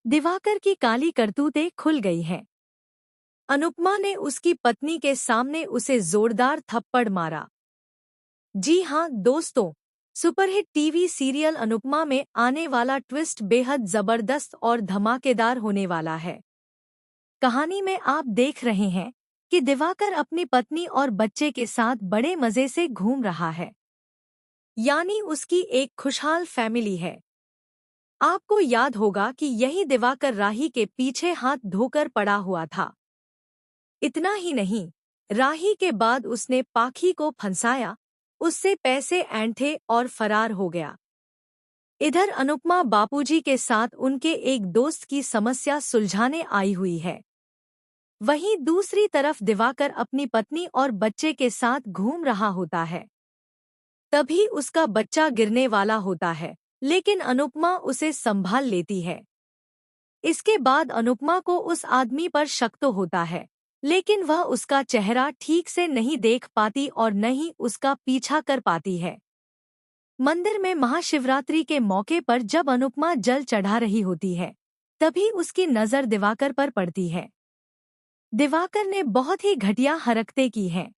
दिवाकर की काली करतूतें खुल गई हैं। अनुपमा ने उसकी पत्नी के सामने उसे जोरदार थप्पड़ मारा। जी हाँ दोस्तों, सुपरहिट टीवी सीरियल अनुपमा में आने वाला ट्विस्ट बेहद जबरदस्त और धमाकेदार होने वाला है। कहानी में आप देख रहे हैं कि दिवाकर अपनी पत्नी और बच्चे के साथ बड़े मजे से घूम रहा है, यानी उसकी एक खुशहाल फैमिली है। आपको याद होगा कि यही दिवाकर राही के पीछे हाथ धोकर पड़ा हुआ था। इतना ही नहीं, राही के बाद उसने पाखी को फंसाया, उससे पैसे ऐंठे और फरार हो गया। इधर अनुपमा बापूजी के साथ उनके एक दोस्त की समस्या सुलझाने आई हुई है। वहीं दूसरी तरफ दिवाकर अपनी पत्नी और बच्चे के साथ घूम रहा होता है। तभी उसका बच्चा गिरने वाला होता है, लेकिन अनुपमा उसे संभाल लेती है। इसके बाद अनुपमा को उस आदमी पर शक तो होता है, लेकिन वह उसका चेहरा ठीक से नहीं देख पाती और न ही उसका पीछा कर पाती है। मंदिर में महाशिवरात्रि के मौके पर जब अनुपमा जल चढ़ा रही होती है, तभी उसकी नज़र दिवाकर पर पड़ती है। दिवाकर ने बहुत ही घटिया हरकतें की हैं।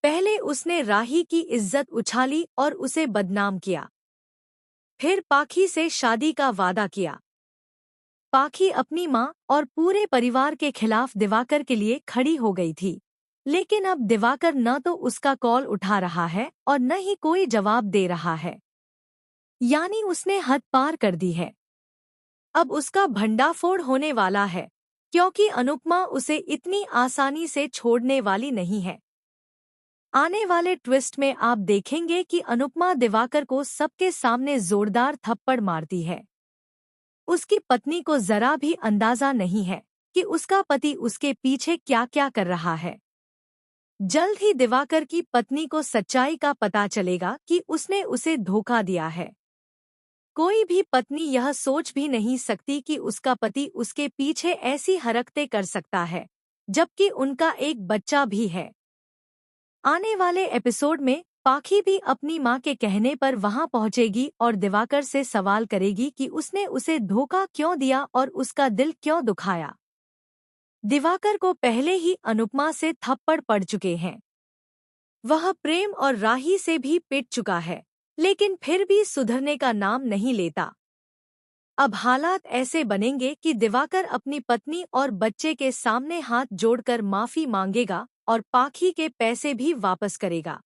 पहले उसने राही की इज्जत उछाली और उसे बदनाम किया। फिर पाखी से शादी का वादा किया। पाखी अपनी माँ और पूरे परिवार के खिलाफ दिवाकर के लिए खड़ी हो गई थी, लेकिन अब दिवाकर न तो उसका कॉल उठा रहा है और न ही कोई जवाब दे रहा है। यानी उसने हद पार कर दी है। अब उसका भंडाफोड़ होने वाला है, क्योंकि अनुपमा उसे इतनी आसानी से छोड़ने वाली नहीं है। आने वाले ट्विस्ट में आप देखेंगे कि अनुपमा दिवाकर को सबके सामने जोरदार थप्पड़ मारती है। उसकी पत्नी को जरा भी अंदाजा नहीं है कि उसका पति उसके पीछे क्या क्या कर रहा है। जल्द ही दिवाकर की पत्नी को सच्चाई का पता चलेगा कि उसने उसे धोखा दिया है। कोई भी पत्नी यह सोच भी नहीं सकती कि उसका पति उसके पीछे ऐसी हरकतें कर सकता है, जबकि उनका एक बच्चा भी है। आने वाले एपिसोड में पाखी भी अपनी मां के कहने पर वहां पहुंचेगी और दिवाकर से सवाल करेगी कि उसने उसे धोखा क्यों दिया और उसका दिल क्यों दुखाया। दिवाकर को पहले ही अनुपमा से थप्पड़ पड़ चुके हैं। वह प्रेम और राही से भी पिट चुका है, लेकिन फिर भी सुधरने का नाम नहीं लेता। अब हालात ऐसे बनेंगे कि दिवाकर अपनी पत्नी और बच्चे के सामने हाथ जोड़कर माफी मांगेगा और पाखी के पैसे भी वापस करेगा।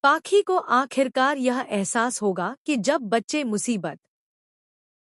पाखी को आखिरकार यह एहसास होगा कि जब बच्चे मुसीबत